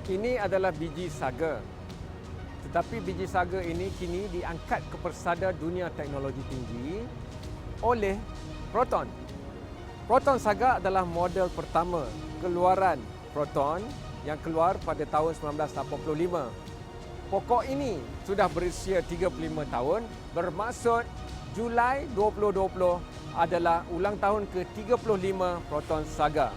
Ini adalah biji saga. Tetapi biji saga ini kini diangkat ke persada dunia teknologi tinggi oleh Proton. Proton Saga adalah model pertama keluaran Proton yang keluar pada tahun 1985. Pokok ini sudah berusia 35 tahun, bermaksud Julai 2020 adalah ulang tahun ke-35 Proton Saga.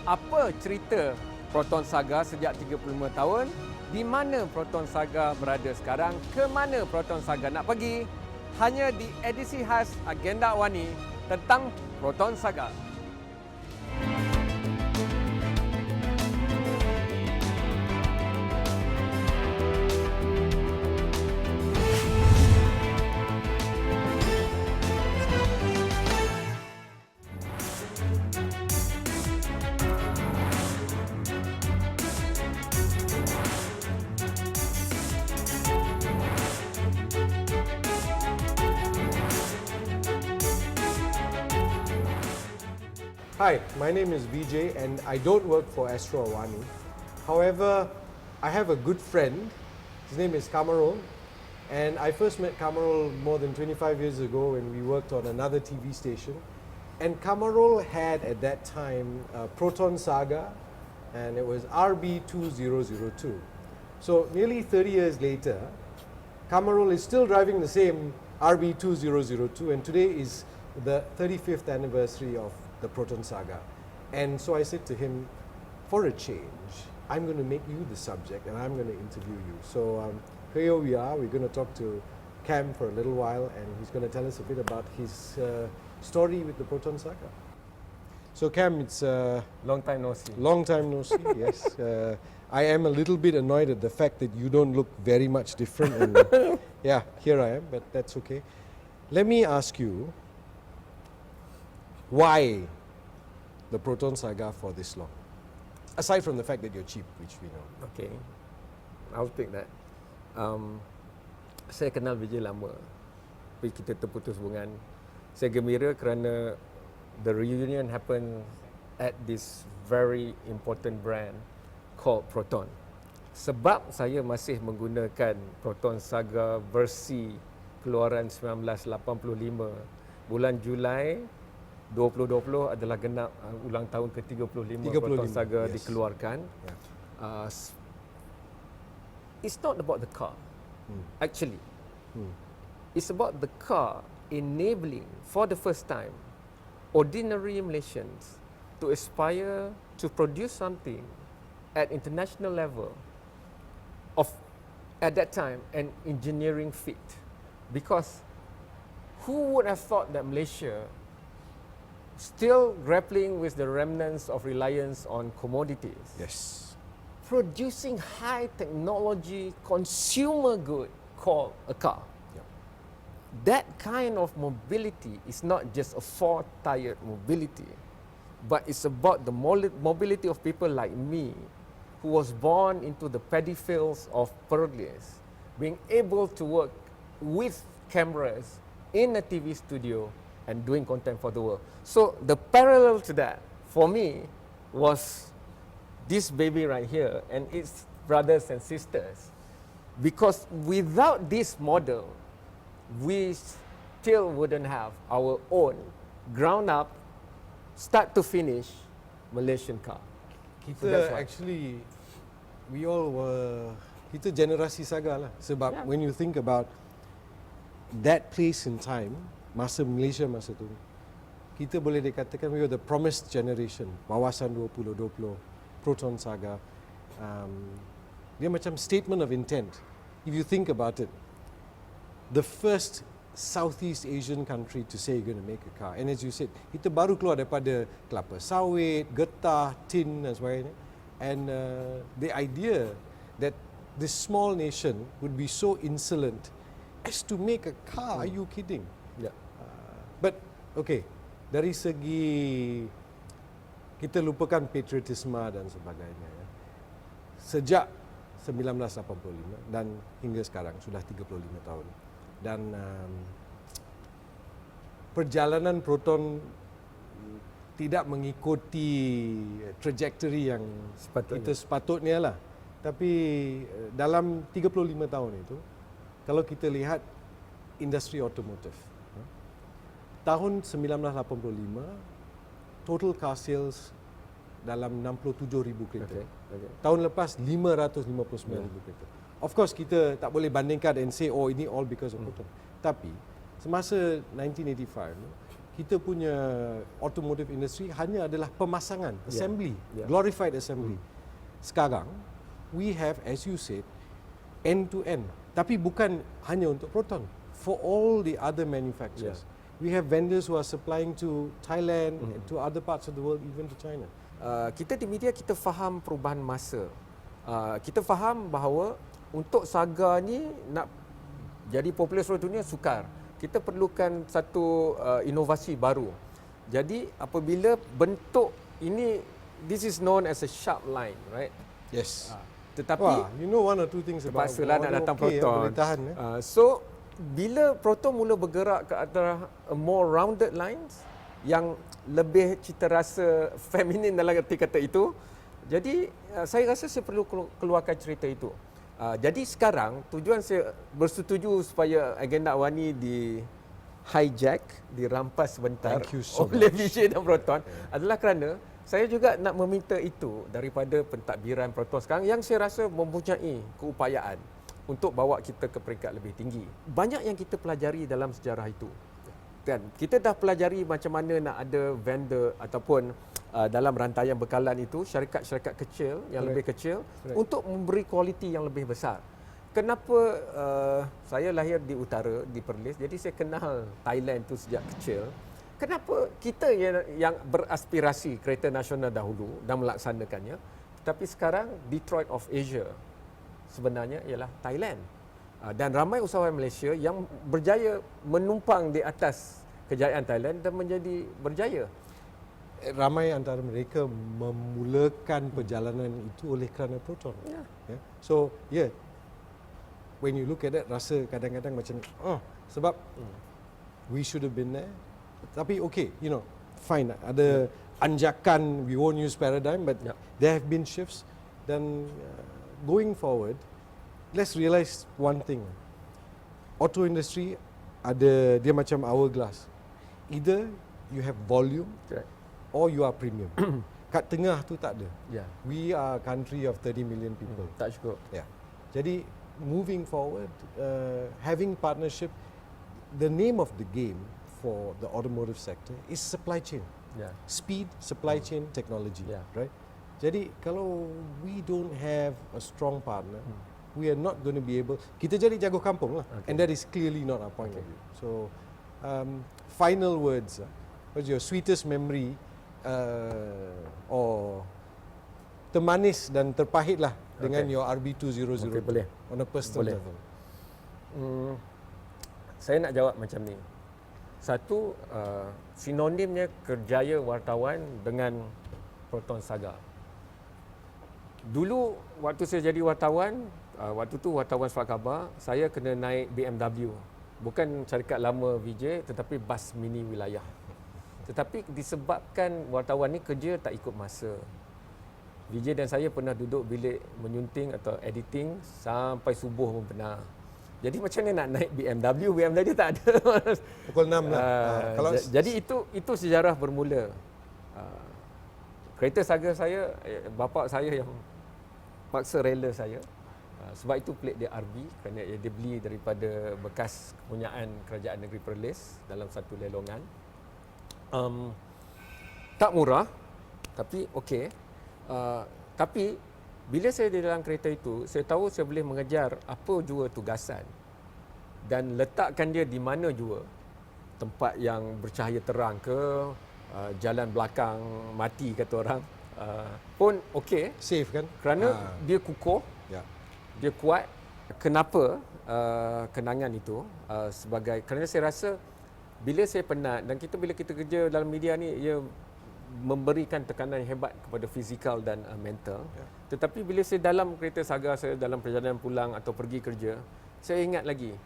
Apa cerita Proton Saga sejak 35 tahun? Di mana Proton Saga berada sekarang? Ke mana Proton Saga nak pergi? Hanya di edisi khas Agenda Wani tentang Proton Saga. Hi, my name is Vijay and I don't work for Astro Awani. However, I have a good friend. His name is Kamarul, and I first met Kamarul more than 25 years ago when we worked on another TV station. And Kamarul had at that time Proton Saga, and it was RB2002. So nearly 30 years later, Kamarul is still driving the same RB2002, and today is the 35th anniversary of the Proton Saga. And so I said to him, for a change, I'm going to make you the subject and I'm going to interview you. So here we are. We're going to talk to Cam for a little while, and he's going to tell us a bit about his story with the Proton Saga. So Cam, it's Long time no see. long time no see, yes. I am a little bit annoyed at the fact that you don't look very much different. And, yeah, here I am, but that's okay. Let me ask you, why the Proton Saga for this long? Aside from the fact that you're cheap, which we know. Okay, I'll take that. Saya kenal Vijay lama, tapi kita terputus hubungan. Saya gembira kerana the reunion happened at this very important brand called Proton. Sebab saya masih menggunakan Proton Saga versi keluaran 1985, bulan Julai 2020 adalah genap ulang tahun ke-35 Proton Saga yes. dikeluarkan. Yeah. It's not about the car, actually. It's about the car enabling, for the first time, ordinary Malaysians to aspire to produce something at international level of, at that time, an engineering feat. Because who would have thought that Malaysia, still grappling with the remnants of reliance on commodities, Yes. producing high technology consumer good called a car. Yep. That kind of mobility is not just a four-tired mobility, but it's about the mobility of people like me, who was born into the paddy fields of Perlis, being able to work with cameras in a TV studio and doing content for the world. So the parallel to that, for me, was this baby right here and its brothers and sisters. Because without this model, we still wouldn't have our own ground-up, start-to-finish Malaysian car. Kita So that's why. actually, we all were, kita generasi Saga lah. Sebab Yeah. when you think about that place in time, masa Malaysia masa tu, kita boleh dikatakan we were the promised generation. Wawasan 2020, Proton Saga. Dia macam statement of intent. If you think about it, the first Southeast Asian country to say you're going to make a car. And as you said, kita baru keluar daripada kelapa sawit, getah, tin dan sebagainya. And the idea that this small nation would be so insolent as to make a car, are you kidding? Yeah. But okay, dari segi kita lupakan patriotisme dan sebagainya. Ya. Sejak 1985 dan hingga sekarang sudah 35 tahun. Dan perjalanan Proton tidak mengikuti trajectory yang kita sepatutnya lah. Tapi dalam 35 tahun itu, kalau kita lihat industri otomotif, tahun 1985 total car sales dalam 67,000 kereta. Tahun lepas 559,000 kereta. Of course kita tak boleh bandingkan and say oh ini all because of Proton. Tapi semasa 1985 kita punya automotive industry hanya adalah pemasangan, assembly, glorified assembly. Sekarang we have, as you said, end to end. Tapi bukan hanya untuk Proton, for all the other manufacturers. We have vendors who are supplying to Thailand, to other parts of the world, even to China. Kita di media kita faham perubahan masa. Kita faham bahawa untuk Saga ni nak jadi popular seluruh dunia sukar. Kita perlukan satu inovasi baru. Jadi apabila bentuk ini, this is known as a sharp line, right? Yes. Tetapi Wah, you know one or two things about terpaksalah nak datang Proton. boleh tahan. So bila Proton mula bergerak ke arah a more rounded lines yang lebih cita rasa feminin dalam arti kata itu, jadi saya rasa saya perlu keluarkan cerita itu. Jadi sekarang tujuan saya bersetuju supaya agenda Awani di hijack, dirampas sebentar oleh VJ dan Proton adalah kerana saya juga nak meminta itu daripada pentadbiran Proton sekarang yang saya rasa mempunyai keupayaan untuk bawa kita ke peringkat lebih tinggi. Banyak yang kita pelajari dalam sejarah itu. Kan kita dah pelajari macam mana nak ada vendor ataupun dalam rantaian bekalan itu syarikat-syarikat kecil yang lebih kecil untuk memberi kualiti yang lebih besar. Kenapa saya lahir di utara di Perlis, jadi saya kenal Thailand tu sejak kecil. Kenapa kita yang beraspirasi kereta nasional dahulu dan melaksanakannya, tetapi sekarang Detroit of Asia sebenarnya ialah Thailand. Dan ramai usahawan Malaysia yang berjaya menumpang di atas kejayaan Thailand dan menjadi berjaya. Ramai antara mereka memulakan perjalanan itu oleh kerana Proton. So, when you look at that, rasa kadang-kadang macam, sebab we should have been there. Tapi okay, you know, fine. Ada anjakan, we won't use paradigm, but there have been shifts. Dan going forward, let's realize one thing. Auto industry dia macam hourglass. Either you have volume or you are premium. Kat tengah tu tak ada. We are a country of 30 million people. Tak cukup. Jadi moving forward, having partnership, the name of the game for the automotive sector is supply chain. Speed, supply chain, technology. Right? Jadi kalau we don't have a strong partner, we are not going to be able. Kita jadi jago kampung lah, and that is clearly not our point of view. So, final words. What's your sweetest memory, or termanis dan terpahit lah dengan your RB200 boleh. on a personal level? Saya nak jawab macam ni. Satu, sinonimnya kerjaya wartawan dengan Proton Saga. Dulu waktu saya jadi wartawan, waktu tu wartawan surat khabar, saya kena naik BMW. Bukan syarikat lama VJ tetapi bas mini wilayah. Tetapi disebabkan wartawan ni kerja tak ikut masa. VJ dan saya pernah duduk bilik menyunting atau editing sampai subuh pun pernah. Jadi macam mana nak naik BMW tak ada. Pukul 6 lah. Jadi itu sejarah bermula. Kereta Saga saya, bapa saya yang paksa rela saya. Sebab itu plate dia RB kerana dia beli daripada bekas kepunyaan Kerajaan Negeri Perlis dalam satu lelongan. Tak murah tapi okey. Tapi bila saya di dalam kereta itu, saya tahu saya boleh mengejar apa jua tugasan dan letakkan dia di mana jua. Tempat yang bercahaya terang ke, jalan belakang mati kata orang, pun okey. Safe kan? Kerana dia kukuh, dia kuat. Kenapa kenangan itu? Kerana saya rasa bila saya penat, dan bila kita kerja dalam media ni, ia memberikan tekanan yang hebat kepada fizikal dan mental. Tetapi bila saya dalam kereta Saga saya, dalam perjalanan pulang atau pergi kerja, saya ingat lagi,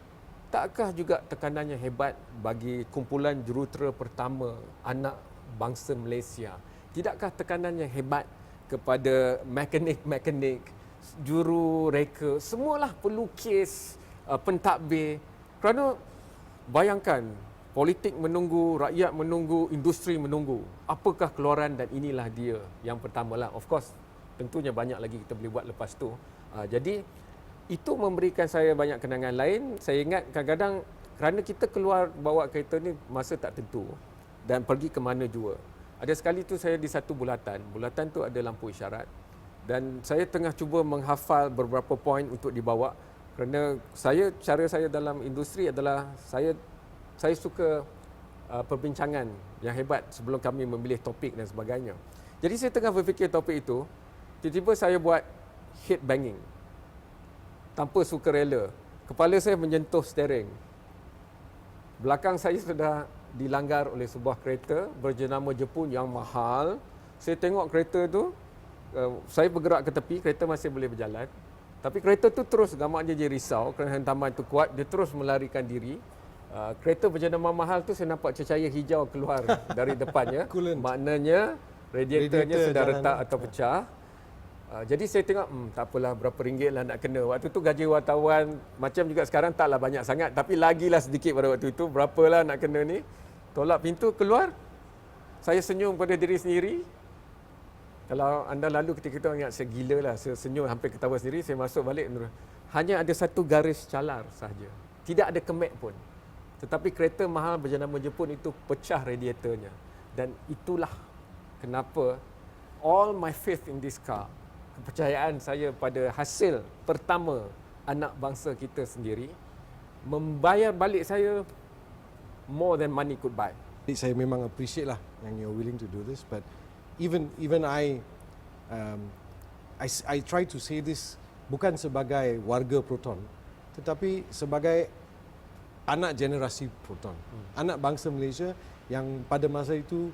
takkah juga tekanannya hebat bagi kumpulan jurutera pertama anak bangsa Malaysia? Tidakkah tekanannya hebat kepada mekanik-mekanik juru reka, semualah pelukis, pentadbir. Kerana bayangkan, politik menunggu, rakyat menunggu, industri menunggu. Apakah keluaran, dan inilah dia yang pertamalah. Of course, tentunya banyak lagi kita boleh buat lepas tu. Jadi itu memberikan saya banyak kenangan lain. Saya ingat kadang-kadang kerana kita keluar bawa kereta ni masa tak tentu dan pergi ke mana jua. Ada sekali tu saya di satu bulatan. Bulatan tu ada lampu isyarat dan saya tengah cuba menghafal beberapa poin untuk dibawa kerana cara saya dalam industri adalah saya suka perbincangan yang hebat sebelum kami memilih topik dan sebagainya. Jadi saya tengah berfikir topik itu, tiba-tiba saya buat head banging tanpa sukarela. Kepala saya menyentuh steering. Belakang saya sudah dilanggar oleh sebuah kereta berjenama Jepun yang mahal. Saya tengok kereta tu, saya bergerak ke tepi, kereta masih boleh berjalan. Tapi kereta tu terus, gamaknya dia risau kerana hentaman tu kuat, dia terus melarikan diri. Kereta berjenama mahal tu saya nampak cahaya hijau keluar dari depannya. Maknanya radiatornya sudah retak atau pecah. Jadi saya tengok, tak apalah, berapa ringgit lah nak kena. Waktu tu gaji wartawan macam juga sekarang taklah banyak sangat, tapi lagilah sedikit pada waktu itu. Berapalah nak kena ni. Tolak pintu, keluar. Saya senyum pada diri sendiri. Kalau anda lalu ketika itu ingat, saya gila lah. Saya senyum hampir ketawa sendiri. Saya masuk balik. Hanya ada satu garis calar sahaja. Tidak ada kemek pun. Tetapi kereta mahal berjenama Jepun itu pecah radiatornya. Dan itulah kenapa all my faith in this car, kepercayaan saya pada hasil pertama anak bangsa kita sendiri, membayar balik saya more than money could buy. Saya memang appreciate lah yang you're willing to do this, but even I try to say this bukan sebagai warga Proton, tetapi sebagai anak generasi Proton, anak bangsa Malaysia yang pada masa itu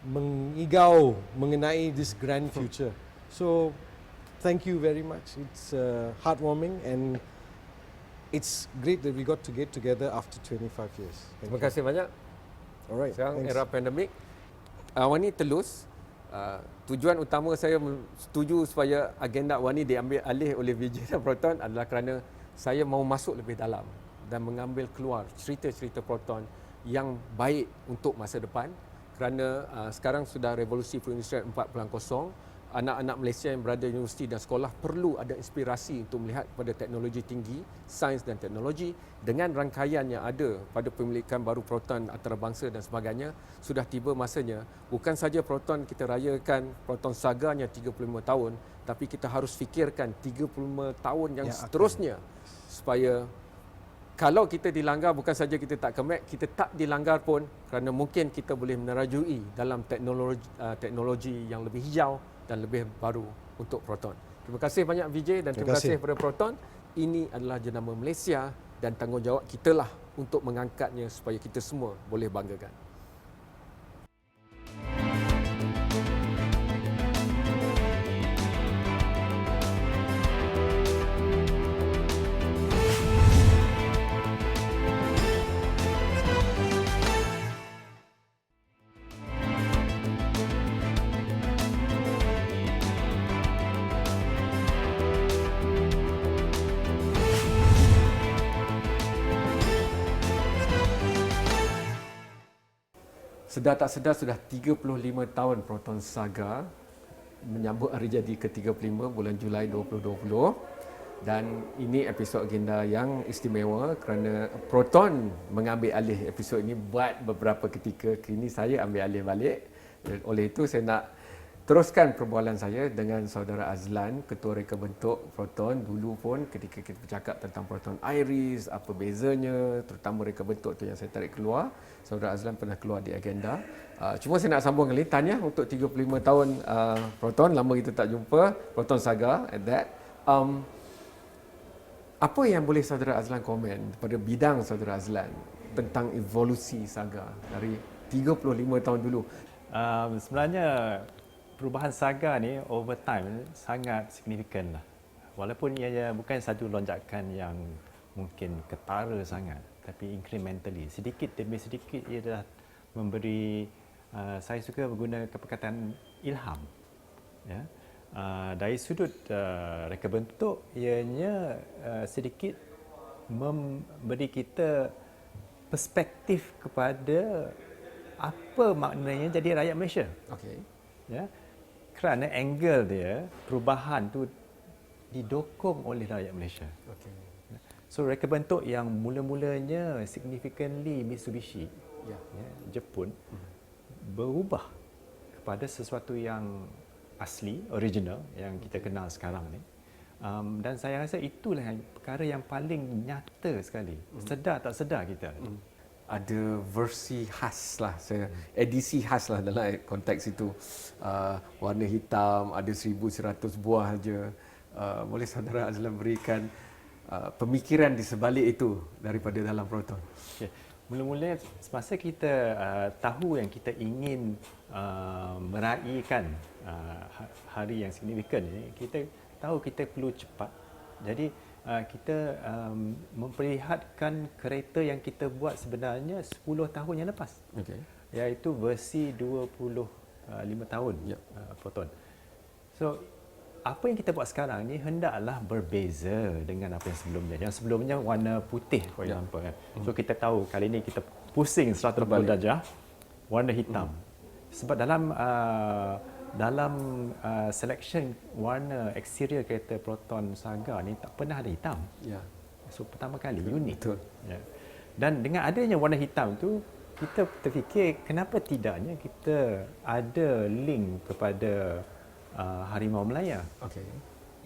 mengigau mengenai this grand future. So, thank you very much. It's heartwarming and it's great that we got to get together after 25 years. Terima kasih banyak. Alright. Sekarang era pandemik, Wani telus. Tujuan utama saya setuju supaya agenda Wani diambil alih oleh Vijay dan Proton adalah kerana saya mahu masuk lebih dalam dan mengambil keluar cerita-cerita Proton yang baik untuk masa depan. Kerana sekarang sudah revolusi perindustrian 4.0, anak-anak Malaysia yang berada di universiti dan sekolah perlu ada inspirasi untuk melihat pada teknologi tinggi, sains dan teknologi dengan rangkaian yang ada pada pemilikan baru Proton antarabangsa dan sebagainya. Sudah tiba masanya bukan saja Proton kita rayakan Proton Saganya 35 tahun, tapi kita harus fikirkan 35 tahun yang seterusnya supaya kalau kita dilanggar, bukan saja kita tak kemek, kita tak dilanggar pun kerana mungkin kita boleh menerajui dalam teknologi yang lebih hijau dan lebih baru untuk Proton. Terima kasih banyak Vijay dan terima kasih kepada Proton. Ini adalah jenama Malaysia dan tanggungjawab kita lah untuk mengangkatnya supaya kita semua boleh banggakan. Sedar tak sedar sudah 35 tahun Proton Saga menyambut hari jadi ke-35 bulan Julai 2020 dan ini episod agenda yang istimewa kerana Proton mengambil alih episod ini buat beberapa ketika. Kini saya ambil alih balik. Oleh itu saya nak teruskan perbualan saya dengan saudara Azlan, ketua reka bentuk Proton. Dulu pun ketika kita bercakap tentang Proton Iris, apa bezanya, terutama reka bentuk tu yang saya tarik keluar, saudara Azlan pernah keluar di agenda. Cuma saya nak sambung kali, tanya untuk 35 tahun Proton, lama kita tak jumpa, Proton Saga at that. Apa yang boleh saudara Azlan komen pada bidang saudara Azlan tentang evolusi Saga dari 35 tahun dulu? Sebenarnya perubahan Saga ni over time sangat signifikan lah. Walaupun ia bukan satu lonjakan yang mungkin ketara sangat, tapi incrementally, sedikit demi sedikit ia dah memberi, saya suka menggunakan perkataan ilham. Ya? Dari sudut reka bentuk, ianya sedikit memberi kita perspektif kepada apa maknanya jadi rakyat Malaysia. Okey. Ya, kerana angle dia, perubahan tu didokong oleh rakyat Malaysia. Okey. So reka bentuk yang mula-mulanya significantly Mitsubishi, Ya. Jepun, berubah kepada sesuatu yang asli, original yang kita kenal sekarang ni. Dan saya rasa itulah perkara yang paling nyata sekali. Sedar tak sedar kita. Ada versi khas lah, edisi khas lah dalam konteks itu. Warna hitam, ada 1,100 buah saja. Boleh saudara Azlan berikan pemikiran di sebalik itu daripada dalam Proton? Okay. Mula-mula semasa kita tahu yang kita ingin meraihkan hari yang signifikan ini, kita tahu kita perlu cepat. Jadi kita memperlihatkan kereta yang kita buat sebenarnya 10 tahun yang lepas. Okey. Iaitu versi 25 tahun Proton. So apa yang kita buat sekarang ni hendaklah berbeza dengan apa yang sebelumnya. Yang sebelumnya warna putih for example kan. So kita tahu kali ni kita pusing 180 darjah warna hitam. Sebab dalam selection warna eksterior kereta Proton Saga ni tak pernah ada hitam. Ya. So pertama kali unik. Betul. Ya. Dan dengan adanya warna hitam tu, kita terfikir kenapa tidaknya kita ada link kepada Harimau Melaya. Okey.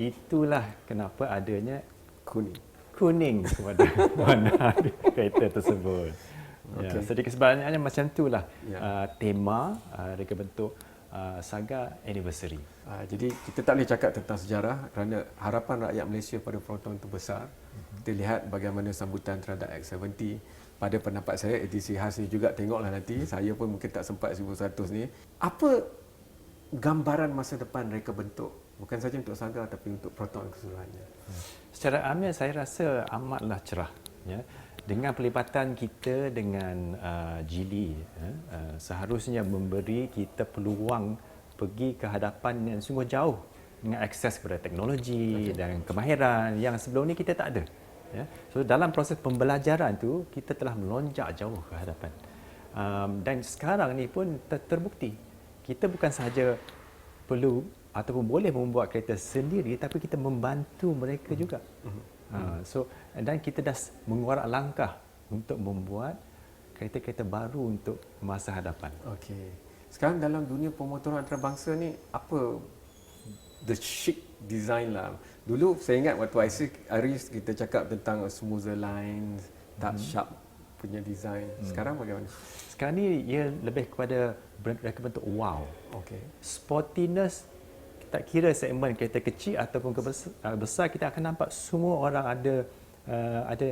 Itulah kenapa adanya Kuning. kepada warna kereta tersebut. Ya, Okey. sedikit sebenarnya macam itulah tema reka bentuk Saga Anniversary. Jadi kita tak boleh cakap tentang sejarah kerana harapan rakyat Malaysia pada Proton itu besar. Kita lihat bagaimana sambutan terhadap X70. Pada pendapat saya, edisi khas ni juga tengoklah nanti. Saya pun mungkin tak sempat 1,100 ni. Apa gambaran masa depan reka bentuk? Bukan saja untuk Saga tapi untuk Proton keseluruhannya. Secara amnya saya rasa amatlah cerah. Ya. Dengan pelibatan kita dengan Geely, seharusnya memberi kita peluang pergi ke hadapan yang sungguh jauh dengan akses kepada teknologi dan kemahiran yang sebelum ni kita tak ada. Ya. So dalam proses pembelajaran tu kita telah melonjak jauh ke hadapan. Dan sekarang ni pun terbukti kita bukan sahaja perlu ataupun boleh membuat kereta sendiri, tapi kita membantu mereka juga. Dan kita dah menguarak langkah untuk membuat kereta-kereta baru untuk masa hadapan. Okey. Sekarang dalam dunia pemotoran antarabangsa ni, apa the chic design lah? Dulu saya ingat waktu Iris kita cakap tentang smoother lines, touch sharp punya design. Sekarang bagaimana? Sekarang ni ia lebih kepada reka bentuk wow. Okey. Sportiness, tak kira segmen kereta kecil ataupun besar, kita akan nampak semua orang ada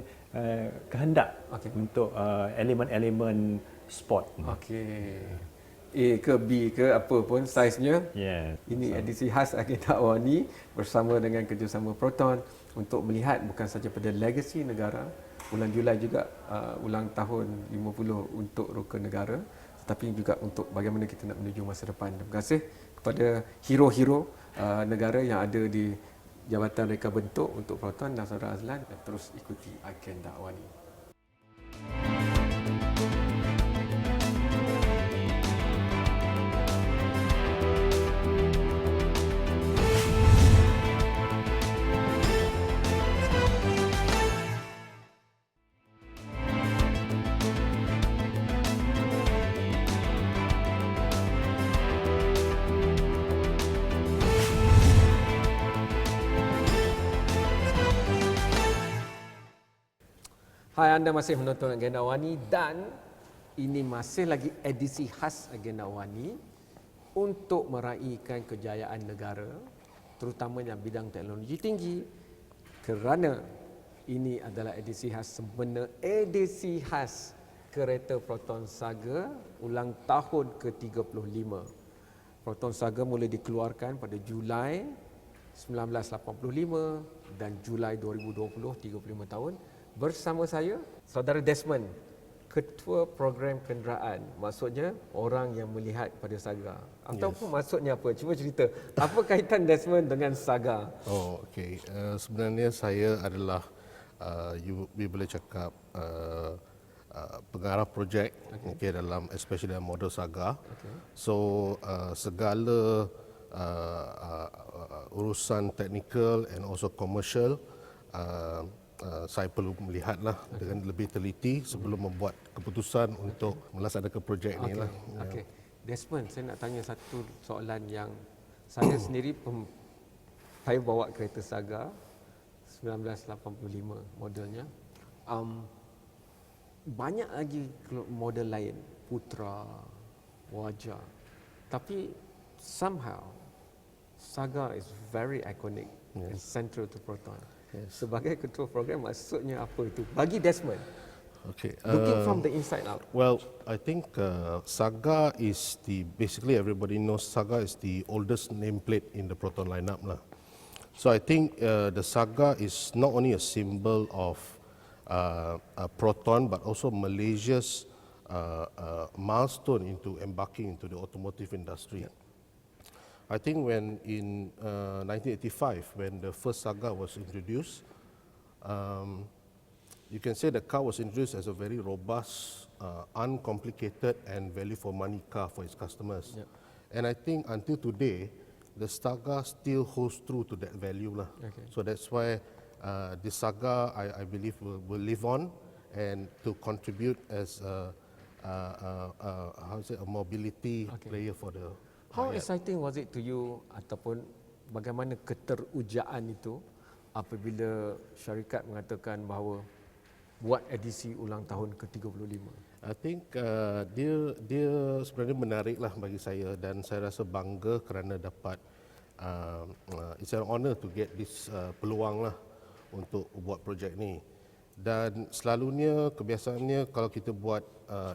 kehendak untuk elemen-elemen sport. Okey. A ke B ke apa pun saiznya. Yeah. Ini edisi khas Agenda Awani bersama dengan kerjasama Proton untuk melihat bukan saja pada legasi negara, bulan Julai juga ulang tahun 50 untuk Rukun Negara, tetapi juga untuk bagaimana kita nak menuju masa depan. Terima kasih kepada hero-hero negara yang ada di Jabatan Reka Bentuk untuk Proton dan Saudara Azlan, dan terus ikuti Agenda Awani. Hai, anda masih menonton Agenda Awani dan ini masih lagi edisi khas Agenda Awani untuk meraihkan kejayaan negara, terutamanya bidang teknologi tinggi, kerana ini adalah edisi khas sempena edisi khas kereta Proton Saga ulang tahun ke-35. Proton Saga mula dikeluarkan pada Julai 1985 dan Julai 2020, 35 tahun. Bersama saya, Saudara Desmond, Ketua Program Kenderaan, maksudnya orang yang melihat pada Saga. Ataupun maksudnya apa? Cuba cerita. Apa kaitan Desmond dengan Saga? Oh, okey. Sebenarnya saya adalah you boleh cakap pengarah projek dalam especially dalam model Saga. So segala urusan technical and also commercial saya perlu melihatlah dengan lebih teliti sebelum membuat keputusan untuk melaksanakan projek ni lah. Okey. Desmond, saya nak tanya satu soalan yang saya sendiri saya bawa kereta Saga 1985 modelnya. Banyak lagi model lain, Putra, Wajah. Tapi somehow Saga is very iconic and central to Proton. Sebagai ketua program, maksudnya apa itu bagi Desmond? Okay. Looking from the inside out. Well, I think Saga is basically everybody knows Saga is the oldest nameplate in the Proton lineup lah. So I think the Saga is not only a symbol of Proton but also Malaysia's milestone into embarking into the automotive industry. I think when in 1985, when the first Saga was introduced, you can say the car was introduced as a very robust, uncomplicated and value for money car for its customers. And I think until today, the Saga still holds true to that value lah. So that's why the Saga, I believe, will live on and to contribute as a mobility player for the. How exciting was it to you ataupun bagaimana keterujaan itu apabila syarikat mengatakan bahawa buat edisi ulang tahun ke-35? I think dia sebenarnya menariklah bagi saya dan saya rasa bangga kerana dapat it's an honor to get this peluang lah untuk buat projek ni. Dan selalunya kebiasaannya kalau kita buat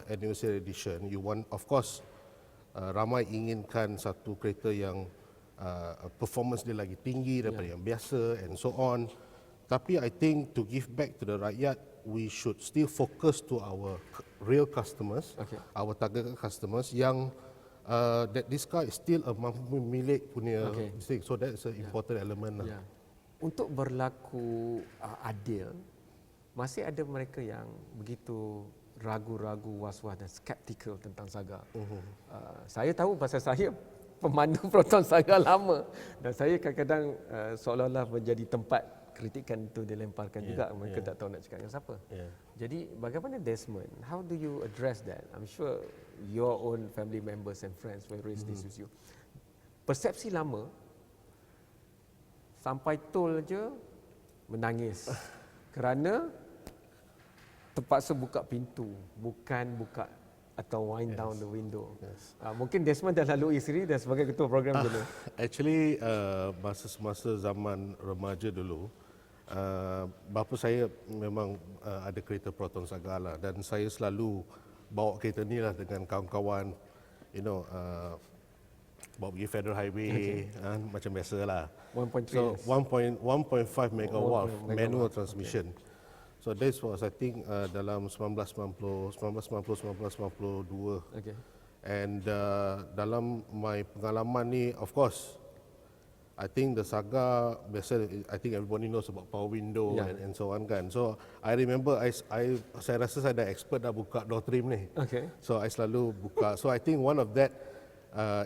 anniversary edition, you want, of course, ramai inginkan satu kereta yang performance dia lagi tinggi daripada yang biasa and so on. Tapi I think to give back to the rakyat, we should still focus to our real customers, our target customers yang that this car is still a mampu milik punya thing. So that's an important element lah. Untuk berlaku adil, masih ada mereka yang begitu ragu-ragu, was-was dan skeptikal tentang Saga. Saya tahu pasal saya pemandu Proton Saga lama dan saya kadang-kadang seolah-olah menjadi tempat kritikan itu dilemparkan juga. Mereka tak tahu nak cakap dengan siapa. Jadi bagaimana Desmond? How do you address that? I'm sure your own family members and friends will raise this with you. Persepsi lama sampai tol je menangis kerana terpaksa buka pintu, bukan buka atau wind down the window. Mungkin Desmond dah lalui sendiri dan sebagai ketua program dulu. Actually, masa zaman remaja dulu, bapa saya memang ada kereta Proton Saga lah dan saya selalu bawa kereta ni lah dengan kawan-kawan, bawa pergi Federal Highway, macam biasa lah. 1.3. So 1.5 megawatt manual transmission. So this was I think dalam 1992. And dalam my pengalaman ni, of course, I think the Saga, I think everybody knows about power window and so on kan. So I remember saya rasa saya dah expert dah buka door trim ni. So I selalu buka. So I think one of that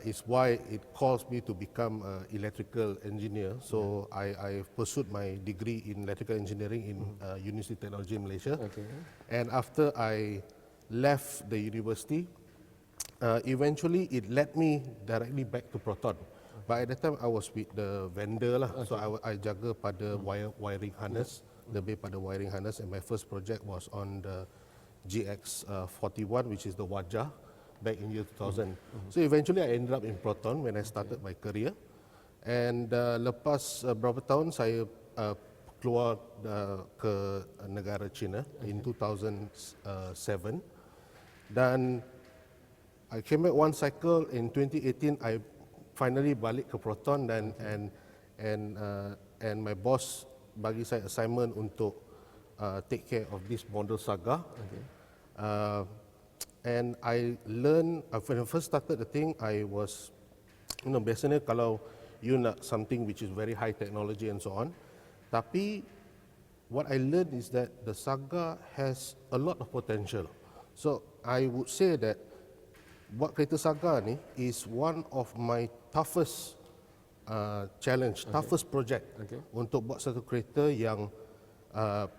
is why it calls me to become an electrical engineer. So I pursued my degree in electrical engineering in University Technology in Malaysia. And after I left the university, eventually it led me directly back to Proton. But at that time I was with the vendor lah. So I jaga pada wiring harness, lebih pada wiring harness. And my first project was on the GX41, which is the Wajah, back in year 2000. So eventually I ended up in Proton when I started my career. And lepas berapa tahun saya keluar ke negara China in 2007. Dan I came back one cycle in 2018. I finally balik ke Proton dan and my boss bagi saya assignment untuk take care of this model Saga. And I learned when I first started the thing, I was biasanya kalau you nak something which is very high technology and so on, tapi what I learned is that the Saga has a lot of potential. So I would say that buat kereta Saga ni is one of my toughest challenge, toughest project untuk buat satu kereta yang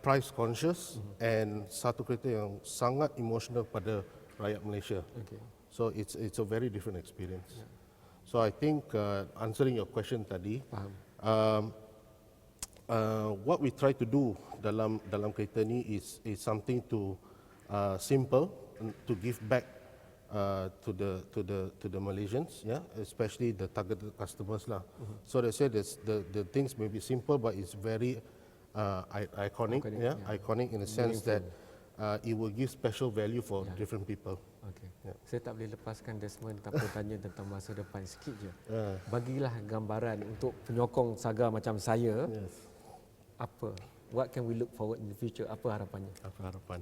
price conscious and satu kereta yang sangat emotional pada rakyat Malaysia. So it's a very different experience. So I think answering your question tadi, what we try to do dalam kereta ni is something to simple to give back to the Malaysians, yeah, especially the targeted customers lah. So they say the things may be simple, but it's very iconic, iconic in the sense that it will give special value for different people. Okay. Saya tak boleh lepaskan Desmond tanpa tanya tentang masa depan sikit je. Bagilah gambaran untuk penyokong Saga macam saya. Apa? What can we look forward in the future? Apa harapannya? Apa harapan?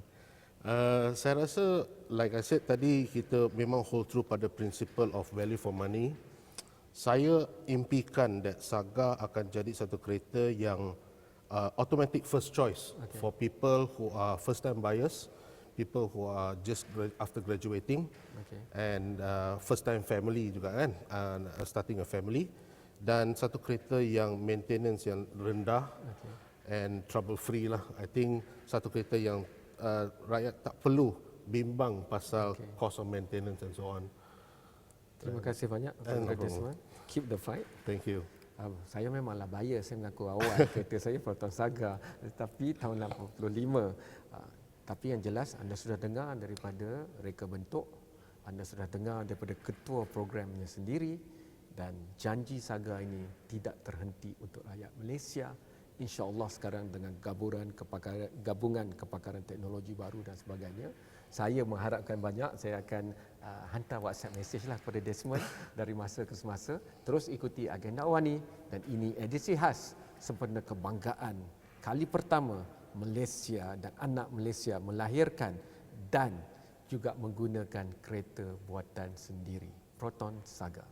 Saya rasa, like I said tadi, kita memang hold true pada principle of value for money. Saya impikan that Saga akan jadi satu kereta yang automatic first choice for people who are first time buyers, people who are just after graduating, and first time family juga kan, starting a family, dan satu kereta yang maintenance yang rendah and trouble free lah. I think satu kereta yang rakyat tak perlu bimbang pasal cost of maintenance and so on. Terima kasih banyak kepada Desmond. Keep the fight. Thank you. Saya memanglah buyer, saya mengaku awal kereta saya Proton Saga, tetapi tahun 85. Tapi yang jelas anda sudah dengar daripada reka bentuk, anda sudah dengar daripada ketua programnya sendiri, dan janji Saga ini tidak terhenti untuk rakyat Malaysia. InsyaAllah sekarang dengan gabungan kepakaran teknologi baru dan sebagainya, saya mengharapkan banyak. Saya akan hantar WhatsApp message lah kepada Desmond dari masa ke semasa. Terus ikuti agenda Awani, dan ini edisi khas sempena kebanggaan kali pertama Malaysia dan anak Malaysia melahirkan dan juga menggunakan kereta buatan sendiri, Proton Saga.